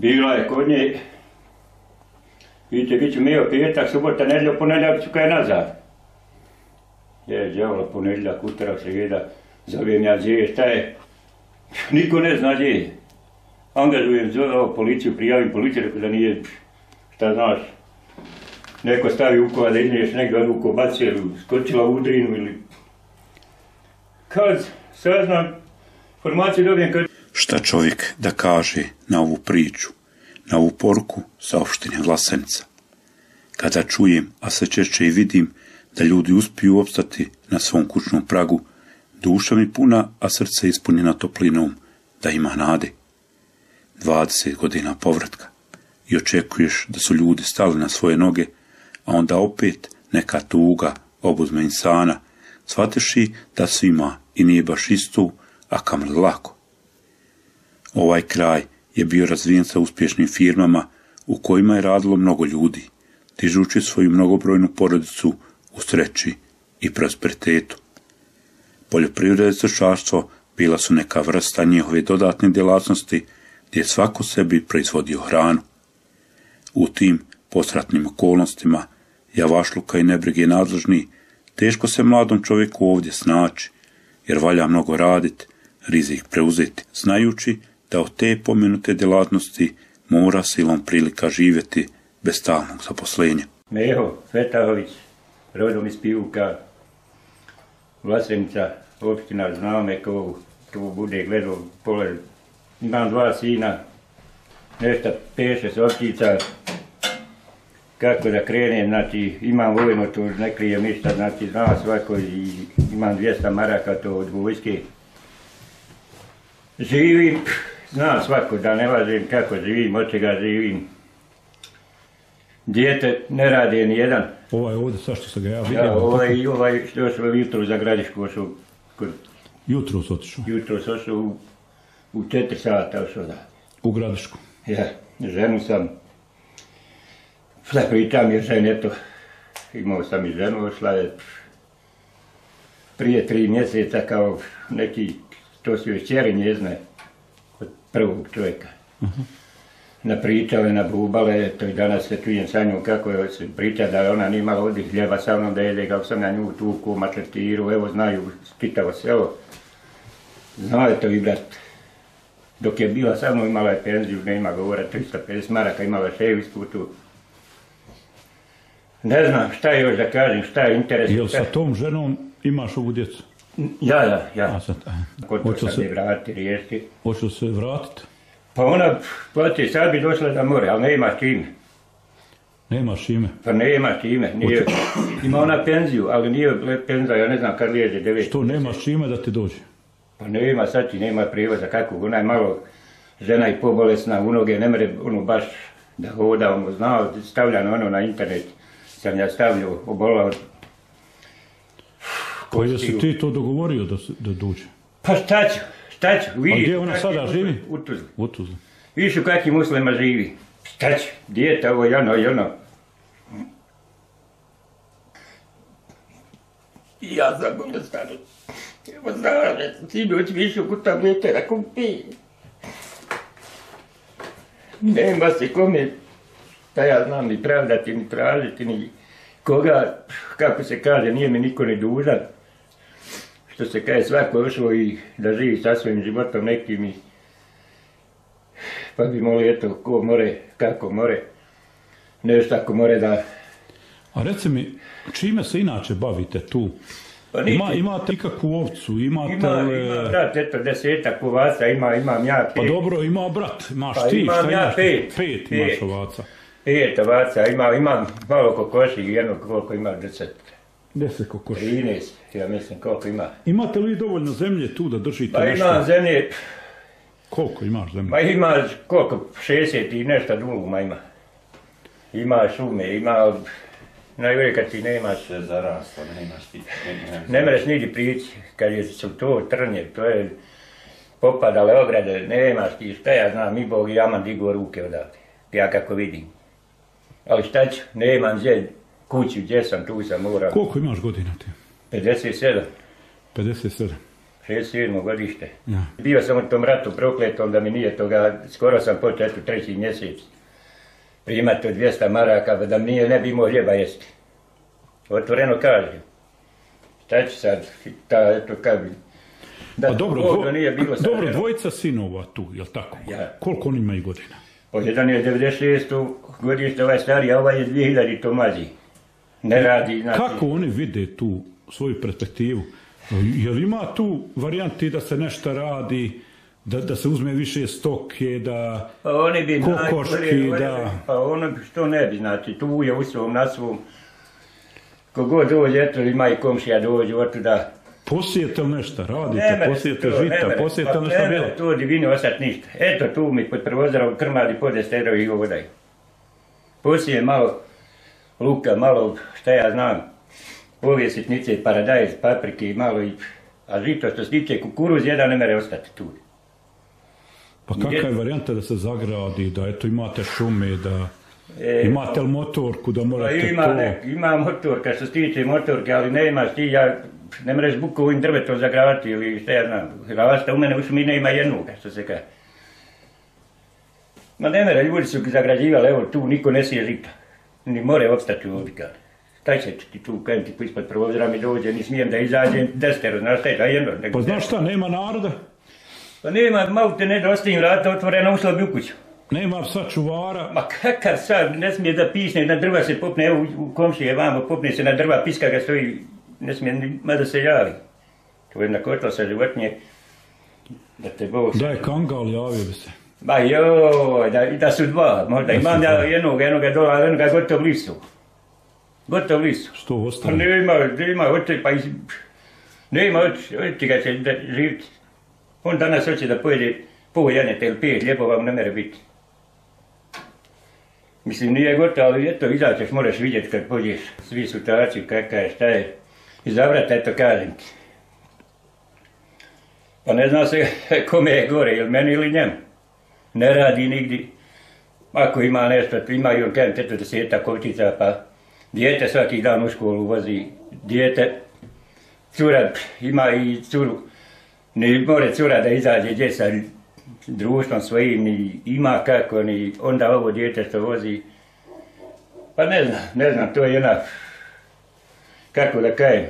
Bila je kod nje, vidite, bit ću mio petak, subota, nedjelja, ponedjeljak ću kaj nazad. Je, djavla, ponedjeljak, utorak, srijeda, zovem ja gdje, šta je? Niko ne zna gdje je. Angažujem policiju, prijavim policiju, rekao da nije, šta znaš, neko stavi ukova da ideš negdje odvuko baci ili skočila u udrinu ili... Kad saznam, informaciju dobijem kad... Šta čovjek da kaže na ovu priču, na ovu poruku sa opštine Vlasenica? Kada čujem, a sve češće i vidim, da ljudi uspiju opstati na svom kućnom pragu, duša mi puna, a srce ispunjena toplinom, da ima nade. 20 godina povratka i očekuješ da su ljudi stali na svoje noge, a onda opet neka tuga obuzme insana, shvateši da svima i nije baš isto, a kamoli lako. Ovaj kraj je bio razvijen sa uspješnim firmama u kojima je radilo mnogo ljudi, dižući svoju mnogobrojnu porodicu u sreći i prosperitetu. Poljoprivreda i stočarstvo bila su neka vrsta njihove dodatne djelatnosti gdje je svako sebi proizvodio hranu. U tim posratnim okolnostima, javašluka i nebrige nadležni, teško se mladom čovjeku ovdje snaći, jer valja mnogo raditi, rizik preuzeti, znajući da od te pomenute djelatnosti mora silom prilika živjeti bez stalnog zaposlenja. Meho Svetahović, rodom iz Pivuka, Vlasenica, opština, znao me ko bude gledao pole. Imam 2 sina, nešto 5-6 ovčica, kako da krenem, znači imam vojno, to ne krijem ništa, znači zna svako i imam 200 maraka to od vojske. Živim, zna svako da ne važem kako živim, od čega živim. Dijete ne radi ni jedan. Ovaj ovdje, sa što se ga ja vidio? Ja, ovaj što je jutro za Gradišku ošao. Jutro su otišao? Jutro su ošao u 4 sata ošao da. U Gradišku? Ja, ženu sam. Šta pričam jer žen, eto, imao sam i ženu, ošla je prije 3 mjeseca kao neki, to su još čeri njezne, od prvog čovjeka. Napričale, nabubale, to i danas se čujem sa njom kako je se priča da ona nije imala odih hljeba sa mnom da jede, kako sam na nju tuku u mačetiru, evo znaju čitavo selo. Znao to i brat. Dok je bila sa mnom imala je penziju, ne ima govora, 350 maraka, imala ševisku tu. Ne znam šta je još da kažem, šta je interes. Jel sa tom ženom imaš ovu djecu? Ja. Kod Hoće se vratiti, riješiti. Hoće se vratiti? Pa ona, plati, sad bi došla da more, ali ne ima čime. Nemaš ime? Pa nema čime, nije. Ima ona penziju, ali nije penzija, ja ne znam kad liježe 9. Što, nemaš čime da ti dođe? Pa nema, sad ti nema prijevoza kakvog, ona je malo žena i pobolesna u noge, ne mere ono baš da hoda, ono znao, stavljano ono na internet, sam ja stavljao, obolao. Pa jesi ti to dogovorio da dođe? Pa šta ću, vidiš. A gdje ona sada živi? U Tuzli. U Tuzli. Vidiš u kakvim uslovima živi. Šta ću, dijete ovo, jano. Ja sam bolestan. Evo znam, sinoć više ku tablete da kupi. Nema se kome, šta ja znam, ni pravdati, ni tražiti, ni koga, kako se kaže, nije mi niko ni dužan. Što se kaže, svako je ošao i da živi sa svojim životom nekim i pa bi molio, eto, ko more, kako more, nešto ako more da... A reci mi, čime se inače bavite tu? Pa imate ikakvu ovcu, imate... Ima brat, eto, 10 ovaca, imam ja 5. Pa dobro, ima brat, imaš pa ti, imam ja 5. 5 imaš ovaca. 5 ovaca, imam malo kokoši, jedno koliko ima 10 kokoši. 13, ja mislim koliko ima. Imate li dovoljno zemlje tu da držite nešto? Pa imam zemlje... Koliko imaš zemlje? Ma imaš koliko, 60 i nešto drugoma ima. Ima šume, ima... Najgore kad ti nemaš... Sve zaraslo, nemaš ti... Ne mereš nigdje prići, kad su to trnje, to je popadale ograde, nemaš ti, šta ja znam, mi Bog i Aman digo ruke odavde, ja kako vidim. Ali šta ću, nemam gdje, kuću gdje sam, tu sam morao. Koliko imaš godina ti? 57. 57. 67. godište. Ja. Bio sam u tom ratu prokletom da mi nije toga, skoro sam počeo u 3. mjesec primati 200 maraka, da mi nije, ne bi imao hljeba jesti. Otvoreno kažem. Šta ću sad, eto kad bi... Da, dobro, nije bilo dobro, dvojica sinova tu, jel tako? Ja. Koliko oni imaju godina? Pa jedan je 96. godište, ovaj stariji, a ovaj je 2000 to mlađi. Ne radi, znači... Kako oni vide tu svoju perspektivu? Jel ima tu varijanti da se nešto radi, da se uzme više stoke, da pa oni bi kokoški, da... Pa ono što ne bi, znači, tu je u svom, na svom... Kogod dođe, eto, ima i komšija dođe, otuda... Posijete li nešto, radite, posijete žita, posijete li nešto bilo? Ne mere to divini ostat ništa. Eto tu mi pod prvozorom krmali pod esterovi i ovo daj. Posije malo luka, malo šta ja znam, ove sitnice, paradajz, paprike i malo i... A žito što se tiče kukuruz, jedan ne mere ostati tu. Pa kakva je varijanta da se zagradi, da eto imate šume, da... Imate li motorku da morate to... Ima motorka što se tiče motorke, ali ne imaš ti, ne mreš bukovim drvetom zagraditi ili šta ja znam. Rasta u mene u šumi ne ima jednoga, što se kaže. Ma ne mere, ljudi su zagrađivali, evo tu niko ne sije žita. Ni more opstati ovdje kada. Šta će ti tu kentiku ispod provozira mi dođe, ni smijem da izađem destero, znaš šta je, da jedno. Pa znaš šta, nema naroda? Pa nema, malo te ne da ostavim vrata otvorena, ušla bi u kuću. Nema psa čuvara. Ma kakav sad, ne smije da pisne, na drva se popne, evo u komšije vamo, popne se na drva, piska ga stoji, ne smije ni da se javi. To je jedna kotla sa životinje, da te Bog... Da je kangal, javio bi se. Ba joj, da su dva, možda imam ja jednoga dola, ali jednoga gotov listu. Gotov listu. Što Pa ostane? nema, oče, pa nema, oče ga će živiti. On danas hoće da pojede pol janete ili 5, lijepo vam ne mere biti. Mislim, nije gotovo, ali eto, izaćeš, moraš vidjeti kad pođeš svi situaciju, kakva je, šta je. Izabrati, eto, kažem ti. Pa ne zna se kome je gore, ili meni ili njemu. Ne radi nigdje. Ako ima nešto, ima i on kažem, eto 10 kovčica, pa dijete svaki dan u školu vozi, dijete, cura, ima i curu, ne more cura da izađe gdje sa društvom svojim, ni ima kako, ni onda ovo dijete što vozi. Pa ne znam, to je jedna, kako da kažem,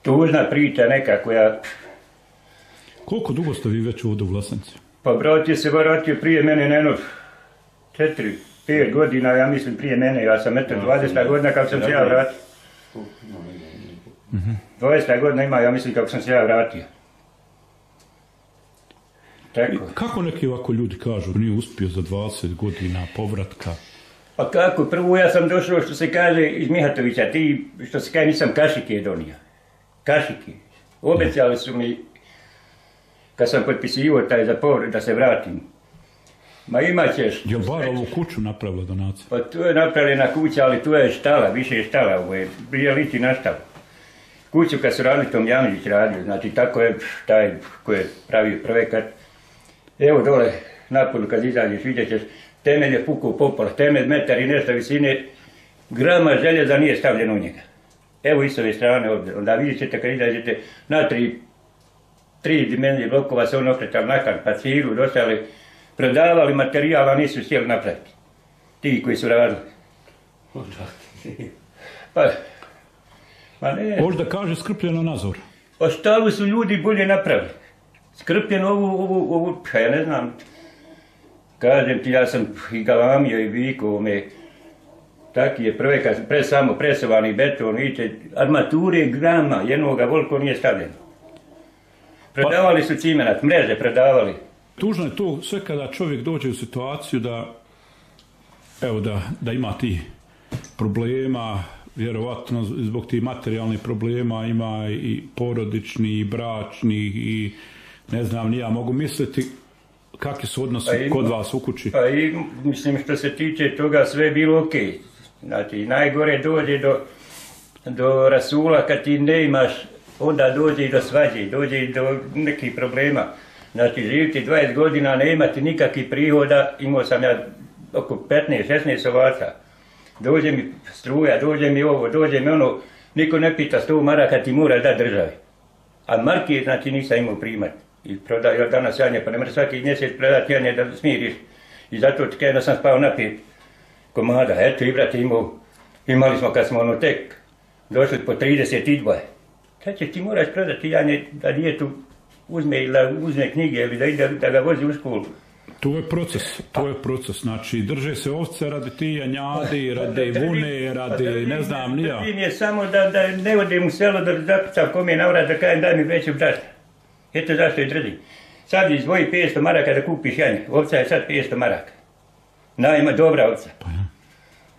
tužna priča neka koja... Koliko dugo ste vi već ovdje u Vlasenci? Pa brat je se vratio prije mene, jedno 4-5 godina, ja mislim prije mene, ja sam eto 20 godina kako sam se ja vratio. 20 godina ima, ja mislim kako sam se ja vratio. Tako. Kako neki ovako ljudi kažu, nije uspio za 20 godina povratka? Pa kako, prvo ja sam došao, što se kaže, iz Mihatovića, ti, što se kaže, nisam kašike donio. Kašike. Obećali su mi, kad sam potpisivao taj zapor, da se vratim. Ma imat ćeš... Je li bar ovu kuću napravila donacija? Pa tu je napravljena kuća, ali tu je štala, više je štala, ovo je prije liči na štalu. Kuću kad su radili, Tom Janić radio, znači tako je taj koji je pravio projekat. Evo dole, napolju kad izađeš, vidjet ćeš, temelj je pukao popola, temelj metar i nešto visine, grama željeza nije stavljeno u njega. Evo i s ove strane ovdje, onda vidjet ćete kad izađete na tri dimenzije blokova se on okretali nakon, pa cilu, dostali, prodavali materijal, a nisu sjeli napraviti. Ti koji su radili. Pa ne. Možda kaže skrpljeno nazor. Pa štalu su ljudi bolje napravili. Skrpljeno ovu, pa ja ne znam. Kažem ti, ja sam i galamio i vikao me. Taki je projekat, samo presovani beton, vidite, armature grama, jednoga voliko nije stavljeno. Prodavali su cimenat, mreže prodavali. Tužno je to sve kada čovjek dođe u situaciju da, evo da ima ti problema, vjerovatno zbog tih materijalnih problema ima i porodični, i bračni, i ne znam, ja mogu misliti kakvi su odnosi kod vas u kući. Pa i mislim što se tiče toga sve je bilo okej. Znači najgore dođe do rasula kad ti ne imaš, onda dođe i do svađe, dođe i do nekih problema. Znači živiti 20 godina, ne imati nikakvih prihoda, imao sam ja oko 15-16 ovaca. Dođe mi struja, dođe mi ovo, dođe mi ono, niko ne pita 100 maraka ti moraš da državi. A marke, znači, nisam imao primat. I prodao danas janje, pa ne može svaki mjesec predati janje da smiriš. I zato kada sam spao na 5 komada. Eto, i brate imali smo kad smo tek došli po 32. Sad ćeš ti moraš prodati janje da djetu uzme ili da uzme knjige ili da ide da ga vozi u školu. To je proces, znači drže se ovce radi ti janjadi, radi vune, radi ne znam nija. Držim je samo da ne odem u selo da zakucam kome navrat da kajem daj mi veću brašta. Eto zašto je držim. Sad izdvoji 500 maraka da kupiš janje, ovca je sad 500 maraka. Ima dobra ovca.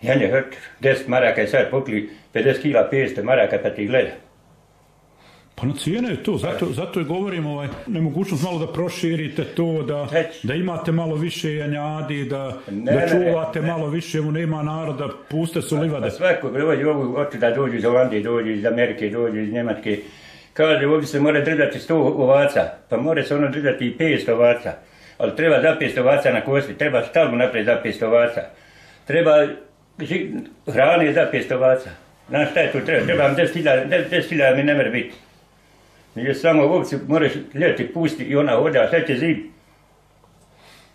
Janje, 10 maraka je sad pokli, 50 kila 500 maraka pa ti gleda. Pa na cijene je to, zato i govorim nemogućnost malo da proširite to, da imate malo više janjadi, da čuvate malo više, nema naroda, puste su livade. Pa svako dođe ovu oči da dođu iz Holandije, dođu iz Amerike, dođu iz Njemačke. Kaže, ovdje se mora držati 100 ovaca, pa mora se ono držati i 500 ovaca. Ali treba zapest ovaca na kosti, treba stalno naprijed zapest ovaca. Treba hrane zapest ovaca. Znaš šta je to treba? Treba vam 10.000 mi ne mora biti. Nije samo ovci moraš ljeti pusti i ona hoda, a šta će zim?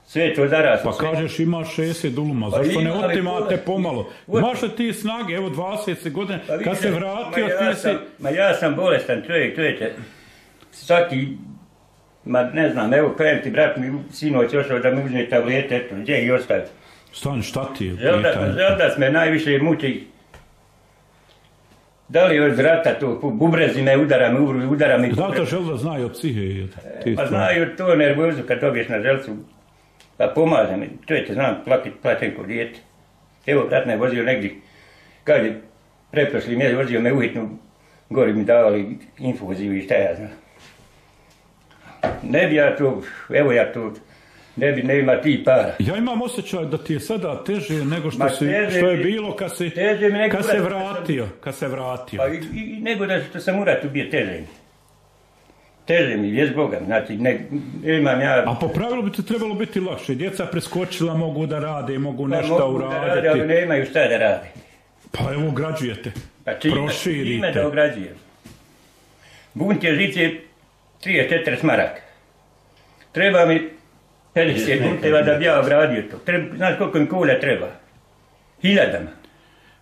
Sve to zaraslo. Pa kažeš imaš 60 duluma, zašto ne otimate pomalo? Imaš li ti snage, evo 20 godine, kad se vratio ti si... Ma ja sam bolestan čovjek, svaki, ne znam, evo krajem ti brat mi sinoć ošao da mi uzme tablete, eto, gdje ih ostavi? Stani, šta ti je pitanje? Želdac me najviše muči. Da li od rata to, bubrezi me udara mi. Da li to želda znaju o psihe? Pa znaju to nervozu kad dobiješ na želcu. Pa pomaže mi, čujete, znam, plaćem ko dijete. Evo, brat me vozio negdje, kad je preprošli mjesec vozio me uhitnu, gori mi davali infuziju i šta ja znam. Ne bi ja to, evo ja to, ne ima ti para. Ja imam osjećaj da ti je sada teže nego što je bilo kad se vratio. Pa i nego da što sam u ratu bio teže mi. Teže mi, vjez Boga, znači imam ja... A po pravilu bi ti trebalo biti lakše, djeca preskočila, mogu da rade, mogu nešto uraditi. Mogu da rade, ali nemaju šta da rade. Pa evo ograđujete, proširite. Čime da ograđujem? Buntje žice 34 maraka. Treba mi 50 bunteva da bi ja ogradio to. Znaš koliko mi kulja treba? 1000.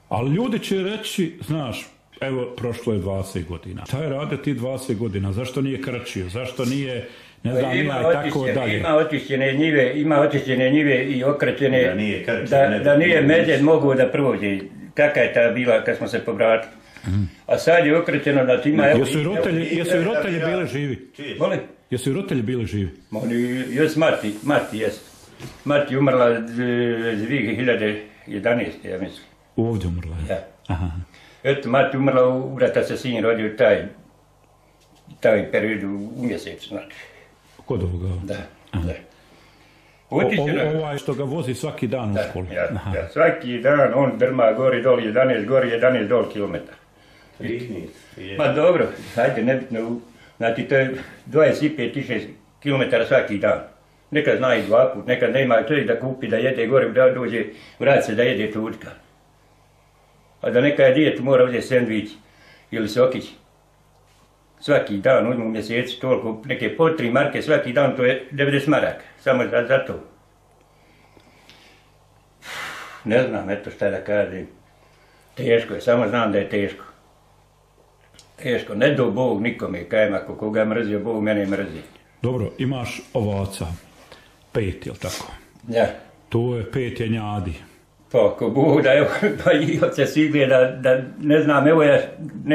Ali ljudi će reći, znaš, evo, prošlo je 20 godina. Šta je radio ti 20 godina? Zašto nije krčio? Zašto nije, ne znam, i tako dalje? Ima očišćene njive i okrećene, da nije medvjed mogu da prođe. Kakva je ta bila kad smo se povratili. A sad je okrećeno da ti ima... Jesu i roditelji bili živi? Molim? Jesu i roditelji bili živi? Još Marti jest. Marti umrla 2011. ja mislim. Ovdje umrla je? Ja. Aha. Eto, Marti umrla, u brata se sin rodio taj period u mjesecu, znači. Kod ovoga? Da. Ovaj što ga vozi svaki dan u školu? Ja, svaki dan on drma gori doli 11 dol kilometara. Ma dobro, hajde, nebitno, znači to je 25-6 kilometara svaki dan. Nekad zna i 2 put, nekad nema čovjek da kupi, da jede gore, da dođe, vrati se da jede tučka. A da neka dijetu mora uzeti sendvič ili sokić. Svaki dan, uzmu u mjeseci toliko, neke po 3 marke, svaki dan to je 90 maraka, samo za to. Ne znam, eto šta da kažem. Teško je, samo znam da je teško. Teško, ne do Bog nikome, kajem, ako koga mrzio, Bog mene mrzi. Dobro, imaš ovaca, 5, jel tako? Ja. To je 5 janjadi. Pa ako Bog da, evo, pa i oce svi gleda, da ne znam, evo ja...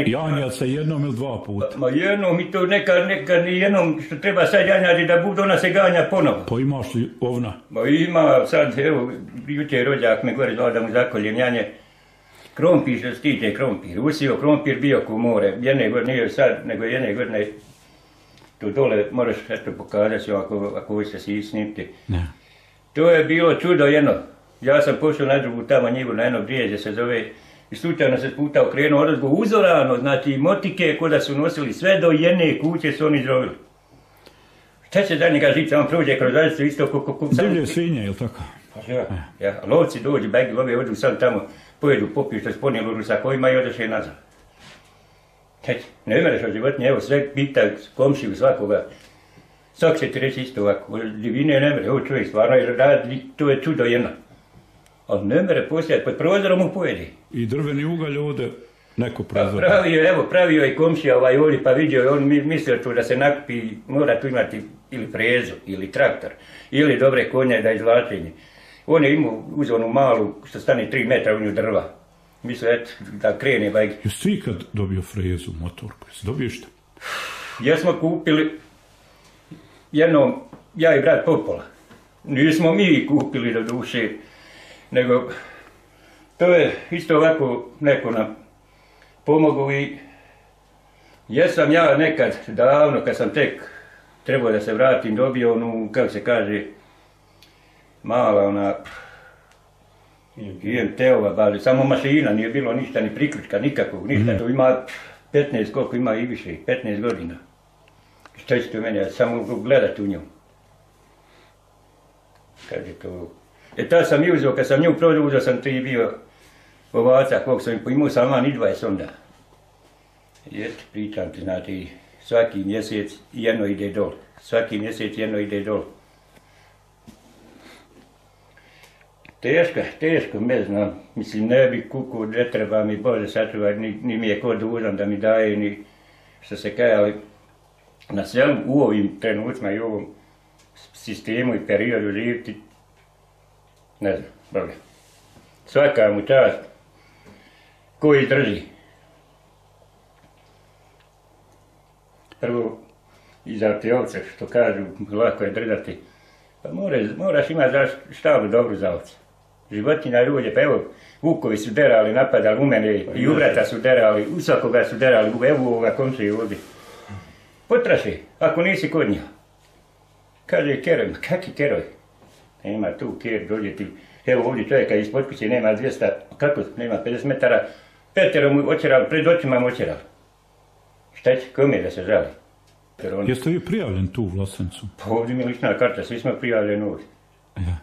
Janjal se jednom ili 2 puta? Ma jednom i to nekad ni jednom što treba sad janjati da bude, ona se ganja ponovo. Pa imaš li ovna? Ma ima sad, evo, jučer rođak me gore zvao da mu zakoljem janje. Krompir, što stiže krompir, usio krompir bio ko more, jedne godine, nije sad, nego jedne godine, tu dole moraš eto pokazati ako se si snimiti. Ne. To je bilo čudo jedno. Ja sam pošao na drugu tamo njivu, na jedno grijeđe se zove, i slučajno se puta okrenuo odozgo uzorano, znači motike koda su nosili sve do jedne kuće su oni zdrovili. Šta će za njega žica, on prođe kroz zajednicu isto kako... Divlje svinje, ili tako? Pa ja, lovci dođu, bagi love, odu sad tamo, pojedu, popiju što je ponijelo rusa kojima i odeše nazad. Ne mereš od životinje, evo sve pita komšiju svakoga. Svak će ti reći isto ovako, divine ne mere, ovo čovjek stvarno radi, to je čudo jedno. Ali ne mere postojati, pod prozorom mu pojedi. I drveni ugalj ovdje neko prozor. Pravio je komšija ovdje, pa vidio je, on mislio tu da se nakupi, mora tu imati ili frezu, ili traktor, ili dobre konje da izvlačenje. On je imao uz onu malu, što stane 3 metra u nju drva. Mislio, eto, da krene bajke. Jesi ti ikad dobio frezu, motorku? Jesi dobio šta? Jesmo kupili jednom, ja i brat Popola. Nismo mi kupili do duše, nego to je isto ovako neko nam pomogao i jesam ja nekad davno, kad sam tek trebao da se vratim, dobio onu, kako se kaže, mala ona IMT-ova, bali, samo mašina, nije bilo ništa, ni priključka, nikakvog, ništa, to ima 15, koliko ima i više, 15 godina. Što ćete u meni, ja samo gledati u nju. Kad je to... tad sam i uzeo, kad sam nju prodao, uzeo sam ti bio ovaca, koliko sam imao sam van i 20 onda. Jeste, pričam ti, znate, svaki mjesec jedno ide dol. Svaki mjesec jedno ide dol. Teško, ne znam, mislim, ne bi kuku, ne treba mi Bože sačuvaj, ni mi je ko dužan da mi daje, ni što se kaže, ali na selu u ovim trenucima i u ovom sistemu i periodu živiti, ne znam, Boga. Svaka mu čast, ko izdrži. Prvo, iza te ovce, što kažu, lako je držati, pa moraš imati štalu dobru za ovce. Životinja ljudi, pa evo, vukovi su derali, napadali u mene, i u brata su derali, u svakoga su derali, evo ovoga komšije ovdje. Potraši, ako nisi kod njih. Kaže keroj, kakvi keroj? Nema tu ker, dođe ti, evo ovdje čovjeka ispod kuće, nema 200, kako nema 50 metara, petero mu očeral, pred očima mu očeral. Šta će, kome da se žali? Jeste vi prijavljen tu u Vlasencu? Pa ovdje mi je lična karta, svi smo prijavljeni ovdje. Ja.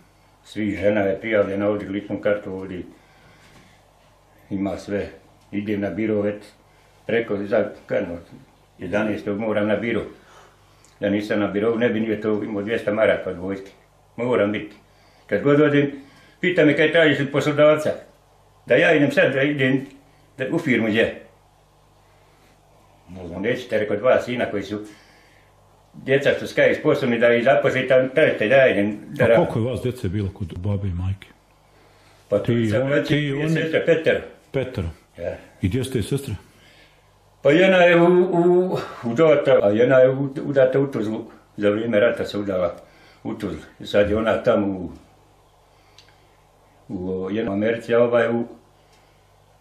Svi, žena je prijavljena ovdje, ličnu kartu ovdje. Ima sve. Idem na biro, već preko, kadno, 11. moram na biro. Da nisam na birovu, ne bi nije to imao 200 maraka od vojske. Moram biti. Kad god odem, pita me kaj tražiš od poslodavca. Da ja idem sad, da idem u firmu gdje. Ne znam, nećete, rekao 2 sina koji su djeca što skaje sposobni da ih zaposli, tam tražite da idem. A koliko je vas djece bilo kod babe i majke? Pa ti je sestra Petero. Petero. Ja. I gdje ste sestre? Pa jedna je udata, a jedna je udata u Tuzlu. Za vrijeme rata se udala u Tuzlu. I sad je ona tamo u jednom Americi, a ova je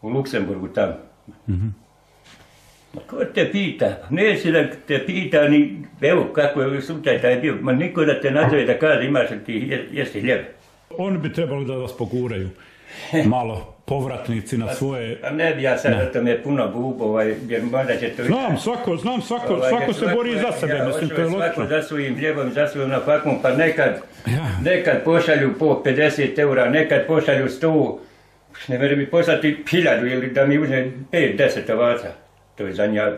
u Luksemburgu tamo. Ma ko te pita? Neće da te pita ni, evo kako je slučaj taj bio, ma niko da te nazove da kaže imaš li ti jesti hljeb. Oni bi trebali da vas poguraju, malo povratnici na svoje... A ne bi ja sad o tome puno bubo, jer možda će to... Znam, svako se bori za sebe, mislim, to je logično. Svako za svojim hljebom, za svojom nafakom, pa nekad pošalju po 50 eura, nekad pošalju 100, ne veri mi poslati 1000 ili da mi uzme 5-10 ovaca. To je za nja,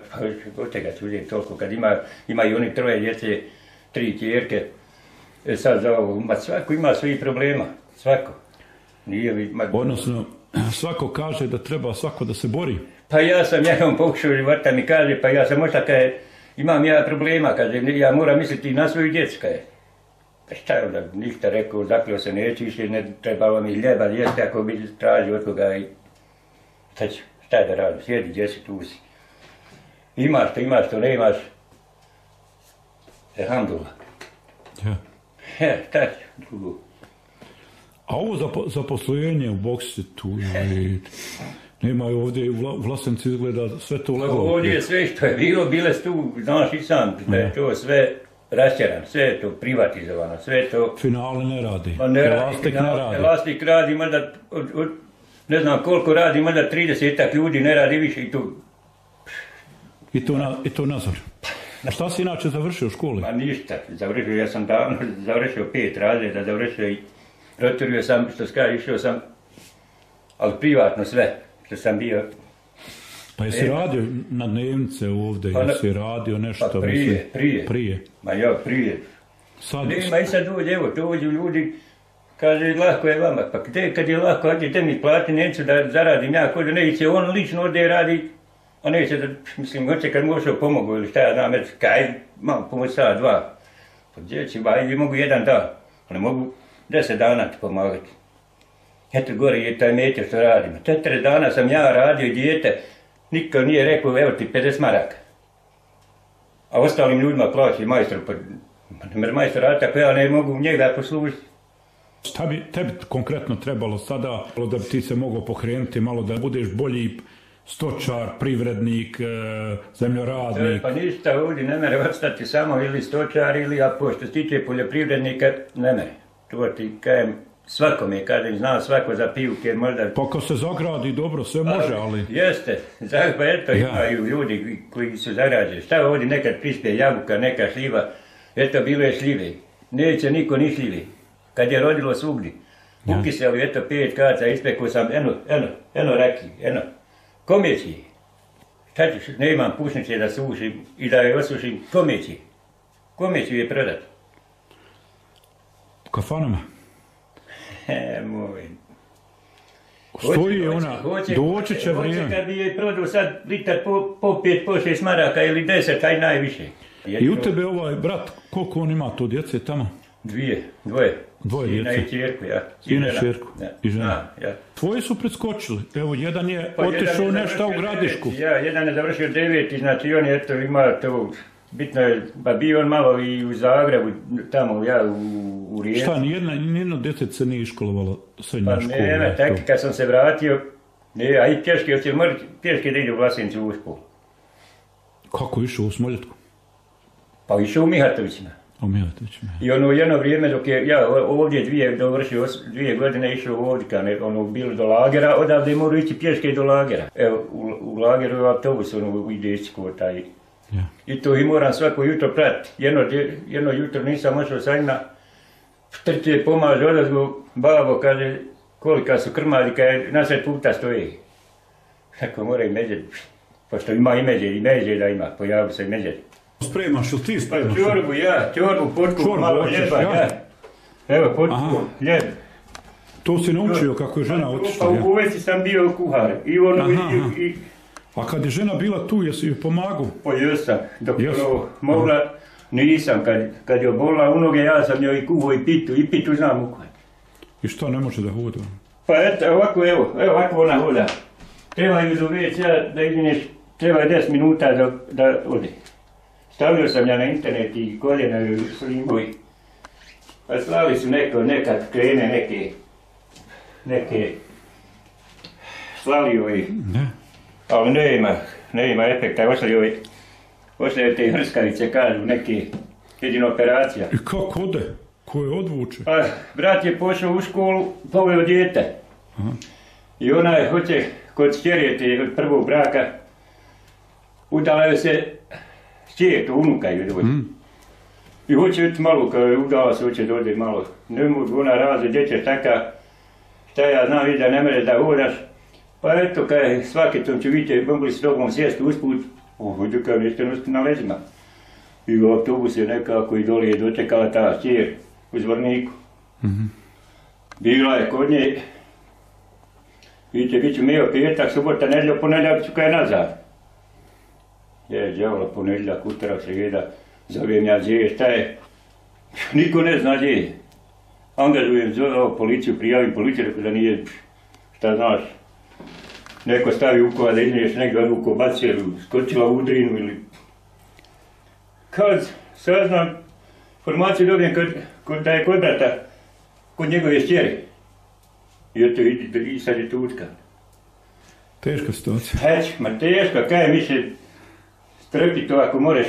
od tega ću uzeti toliko, kad ima i oni 3 djece, 3 kjerke. Sad za ovo, svako ima svojih problema, svako. Odnosno, svako kaže da treba svako da se bori. Pa ja sam jednom pokušao života mi kaže, pa ja sam možda kaže, imam ja problema, kaže, ja moram misliti na svoju djecu, kaže. Pa šta je onda, ništa rekao, zakleo se neću, više ne trebalo mi hljeba jesti ako bi tražio od koga i... Šta je da radim, sjedi, gdje si, tu si. Imaš to, ne imaš. Alhamdulillah. Ja. Šta ću drugo? A ovo zaposlenje u Boksetu, nemaju ovdje u Vlasencu izgleda sve to leglo. Ovdje je sve što je bilo, bile su tu, znaš i sam, da je to sve rašćerano, sve je to privatizovano, sve je to... Finale ne radi, Elastik ne radi. Elastik radi, možda, ne znam koliko radi, možda 30 ljudi ne radi više i tu... I to nazor. A šta si inače završio u školi? Ma ništa, ja sam davno završio 5 razreda, završio i rotorio sam, što išao sam, ali privatno sve, što sam bio. Pa jesi radio na dnevnice ovdje, jesi radio nešto? Pa prije. Ma ja, prije. Sad... Nema i sad dođe, evo, dođu ljudi, kaže, lako je vama, pa gdje kad je lako, ajde mi plati, neću da zaradim ja, kod neće, on lično ovdje radi, a neće da, mislim, hoće kad možda pomogu ili šta ja znam, kaj, malo pomoć sad, 2. Pa gdje će, ajde mogu 1 dan, ali mogu 10 dana ti pomagati. Eto, gore je taj meter što radimo. 4 dana sam ja radio dijete, niko nije rekao, evo ti 50 maraka. A ostalim ljudima plaći majstor, pa majstor radi tako, ja ne mogu njega poslužiti. Šta bi tebi konkretno trebalo sada, da bi ti se mogao pokrenuti malo, da budeš bolji stočar, privrednik, zemljoradnik? Pa ništa ovdje ne mere ostati samo ili stočar ili, a pošto se tiče poljoprivrednika, ne mere. To ti kajem, svakome, kažem, zna svako za pivke, možda... Pa kad se zagradi dobro, sve može, ali... Jeste, pa eto imaju ljudi koji su zagrađeni. Šta ovdje nekad prispije jabuka, neka šljiva, eto bilo je šljive. Neće niko ni šljive. Kad je rodilo svugdje. Ukiseli, eto 5 kaca, ispekao sam, eno raki, kome će? Šta ćeš, ne imam pušnice da sušim i da je osušim, kome će je prodati? U kafanama? Moj. Stoji ona, doći će vrijeme. Hoće kad bi je prodao sad litar po 5, po 6 maraka ili 10, aj najviše. I u tebe ovaj brat, koliko on ima to djece tamo? Dvoje djece. Sina i čerku, ja. Sina i čerku. I žena. Ja. Tvoji su preskočili. Evo, jedan je otišao nešto u Gradišku. Jedan je završio 9. znači on je eto ima to, bitno je, pa bio on malo i u Zagrebu, tamo ja u Rijeci. Šta, nijedno djece se nije iškolovalo srednja škola? Pa ne, tako kad sam se vratio, a i pješke, hoće morati pješke da ide u Vlasincu u školu. Kako išao u Smoljetku? Pa išao u Mihatovićima. I jedno vrijeme dok je ja ovdje dovršio 2 godine išao ovdje, kad bilo do lagera, odavde je morao ići pješke do lagera. Evo, u lageru je autobus, u Idečko taj. I to i moram svako jutro pratiti. Jedno jutro nisam možao sa njima, trče, pomaže, odazgo, babo, kaže, kolika su krmali, kad nasred puta stoje. Tako mora i međer, pošto ima i međer da ima, pojavio se i međer. Spremaš ili ti spremaš? Čorbu, potku, malo ljeba, ja. Evo, potku, ljeb. To si naučio kako je žena otišla, ja? Pa u veci sam bio kuhar. A kad je žena bila tu, jesi joj pomagao? Pa jesam, dok mogla, nisam. Kad je obolila u noge, ja sam joj kuhao i pitu znam ukuhati. I što, ne može da hoda? Pa eto, ovako ona hoda. Treba ju do WC da ideš, treba 10 minuta da ode. Stavio sam ja na internet i koljena joj slimu i pa slali su nekad krene neke slali joj, ali ne ima efekta, ostaje te hrskavice, kažu, neke jedina operacija. I kako ode? Ko je odvuče? Pa, brat je pošao u školu, poveo dijete. I ona je hoće kod čerjete od prvog braka, udala joj se čer, to unuka joj dođe. I hoće biti malo, kao je udala se, hoće dođe malo. Ne mogu, ona raze, djeće taka, šta ja znam, vidi da ne mere da hodaš. Pa eto, kaj svaki tom će vidjeti, mogli s tobom sjesti usput, ovdje kao nešto nositi na leđima. I u autobus je nekako i doli je dočekala ta čer u Zvorniku. Bila je kod nje, vidite, bit ću meo petak, subota, nedjelja, ponedjeljak ću kaj nazad. Je, djavola, ponedjeljak, utorak, srijeda, zovem ja gdje, šta je, niko ne zna gdje je. Angažujem policiju, prijavim policiju, rekao da nije, šta znaš, neko stavi ukova da ideš negdje odvuko bacio ili skočila u udrinu ili... Kad saznam, informaciju dobijem da je kod brata, kod njegove šćeri. I eto i sad je tučka. Teška situacija. Ma teška, kaj više strpi to ako možeš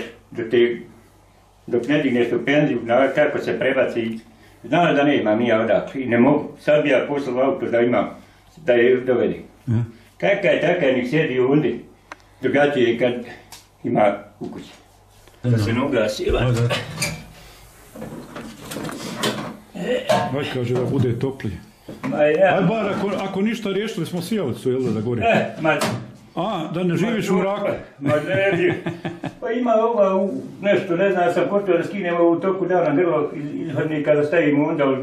dok ne digneš u penziju, kako se prebaci. Znaš da ne imam ja odakle i ne mogu. Sad bi ja poslao auto da imam, da je dovedi. Kaka je taka, nek sjedi ovdje. Drugačije je kad ima u kući. Da se noga sila. Vaj kaže da bude toplije. Aj bar, ako ništa riješili smo sjelicu, jel da gori? A, da ne živiš u mraku? Ma ne, pa ima ova nešto, ne znam, sam potio da skinemo u toku dana grlo iz hodnika da stavimo onda,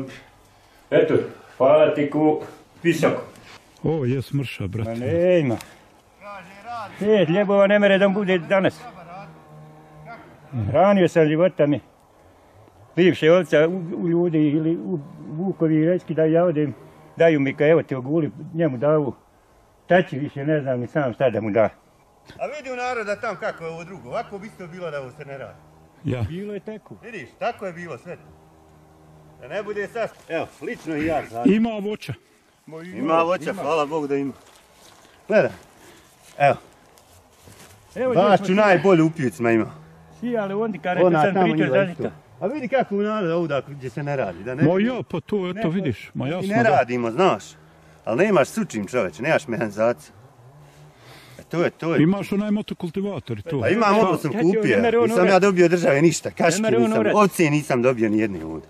eto, hvala ti ku visoko. O, jes mrša, brate. Ma ne ima. Ljebova ne mere da bude danas. Hranio sam života mi. Bivše ovca u ljudi ili u vukovi reski da ja odem, daju mi ka evo te oguli, njemu davu. Tači više ne znam ni sam šta da mu da. A vidi u naroda tam kako je ovo drugo, ovako bi isto bilo da ovo se ne radi. Ja. Bilo je tako. Vidiš, tako je bilo sve. Da ne bude sad, evo, lično i ja znam. Ima voća. Ima voća, hvala Bogu da ima. Gledaj, evo, baš ću najbolju u pivicima ima. Si, ali onda kada sam pričao zazita. A vidi kako u naroda ovdje gdje se ne radi. Da ne Ma ja, pa to, eto vidiš, ma jasno ne da. radimo, znaš. Ali nemaš sučim čoveče, nemaš mehanizaciju. To je. Imaš onaj motokultivator i to. Pa imam, ovo sam kupio, nisam ja dobio države ništa, kaške nisam, ovce nisam dobio ni jedne ovdje.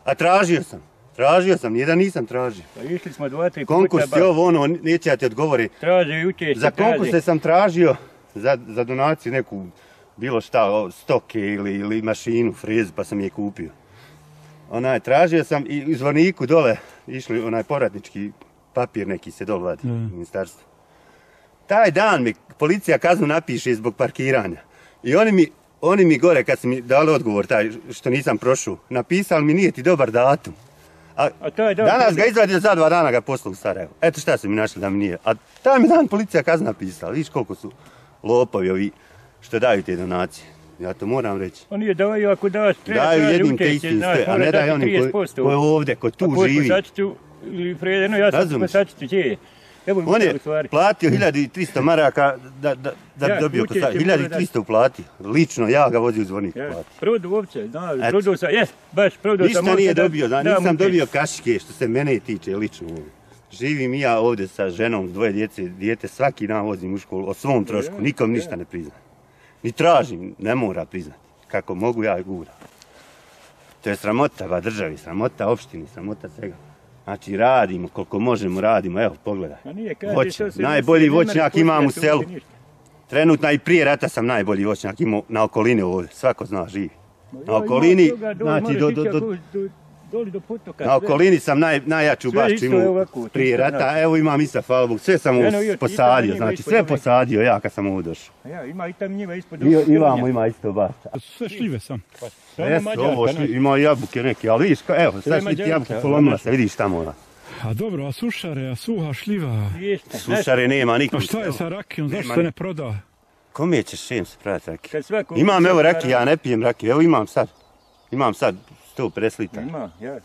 A tražio sam, nijedan nisam tražio. Pa išli smo 2-3 puta. Konkurs je ovo, ono, neće ja ti odgovori. Traži učešće, za konkurse sam tražio, za donaciju neku, bilo šta, stoke ili mašinu, frezu, pa sam je kupio. Tražio sam i u Zvorniku dole, išli onaj povratnički papir neki se dole vadi, ministarstvo. Taj dan mi policija kaznu napiše zbog parkiranja. I oni mi gore, kad su mi dali odgovor, taj što nisam prošao, napisali mi nije ti dobar datum. A danas ga izvadio za 2 dana ga poslao u Sarajevo. Eto šta su mi našli da mi nije. A taj mi dan policija kaznu napisala. Vidiš koliko su lopovi ovi što daju te donacije. Ja to moram reći. Oni je daju ako daš daju jednim te istim sve, a ne daju oni koji ovdje, koji tu živi. Ili Fredeno, ja sam posačiću će. On je platio 1300 maraka da dobio kosač. 1300 uplatio. Lično, ja ga vozio u Zvornik platio. Prodao ovce, prodao sam, baš prodao sam. Ništa nije dobio, nisam dobio kašike što se mene tiče lično. Živim i ja ovdje sa ženom, 2 djece, dijete svaki dan vozim u školu, o svom trošku, nikom ništa ne priznam. Ni tražim, ne mora priznati. Kako mogu, ja guram. To je sramota državi, sramota opštini, sramota svega. Znači radimo, koliko možemo radimo, evo pogledaj. Voćnjak, najbolji voćnjak imam u selu. Trenutno i prije rata sam najbolji voćnjak imao na okolini ovdje, svako zna, živi. Na okolini, znači na okolini sam najjaču bašću imao prije rata, evo imam i sad, hvala Bogu, sve sam posadio, znači sve posadio ja kad sam ovdje došao. Ima i tam njiva ispod ima isto bašća. Sve šljive sam. Ima jabuke neke, ali vidiš, evo, sad šliti jabuke polomila se, vidiš tamo ona. A dobro, a sušare, a suha šljiva? Sušare nema nikog. A šta je sa rakijom, zašto se ne proda? Kome ćeš šem se prodati rakiju? Imam evo rakiju, ja ne pijem rakiju, evo imam sad 150 litara. Ima, ja.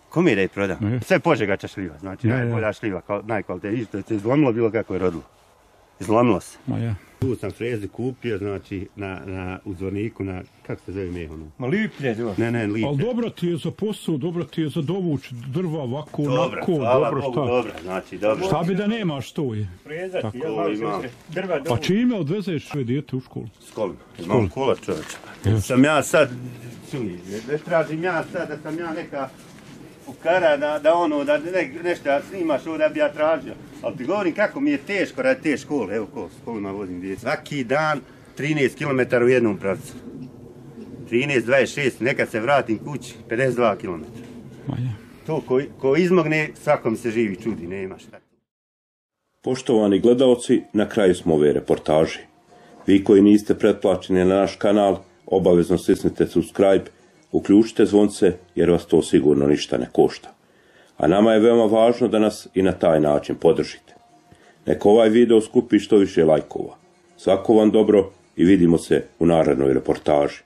Kome da je prodam? Sve Požegača šljiva, znači najbolja šljiva, najkvalitetnija, to je izlomilo bilo kako je rodilo. Izlomilo se. Tu sam frezu kupio, znači, u Zvorniku, kako se zove meho? Ma liplje, Ne, liplje. Ali dobro ti je za posao, dobro ti je za dovuć drva ovako, onako, dobro šta? Dobro, znači, dobro. Šta bi da nemaš to je? Freza ti, ja imam drva dovuć. Pa čime odvezeš sve dijete u školu? S kolima, imam kola čovječa. Sam ja sad, ne tražim ja sad da sam ja neka fukara, da nešto snimaš ovo da bi ja tražio. Ali ti govorim kako mi je teško radi te škole, evo s kolima vozim djecu. Svaki dan 13 km u jednom pravcu. 13, 26, nekad se vratim kući, 52 km. To ko izmogne, svakom se živi čudi, nema šta. Poštovani gledaoci, na kraju smo ove reportaže. Vi koji niste pretplaćeni na naš kanal, obavezno stisnite subscribe, uključite zvonce jer vas to sigurno ništa ne košta. A nama je veoma važno da nas i na taj način podržite. Neka ovaj video skupi što više lajkova. Svako vam dobro i vidimo se u narednoj reportaži.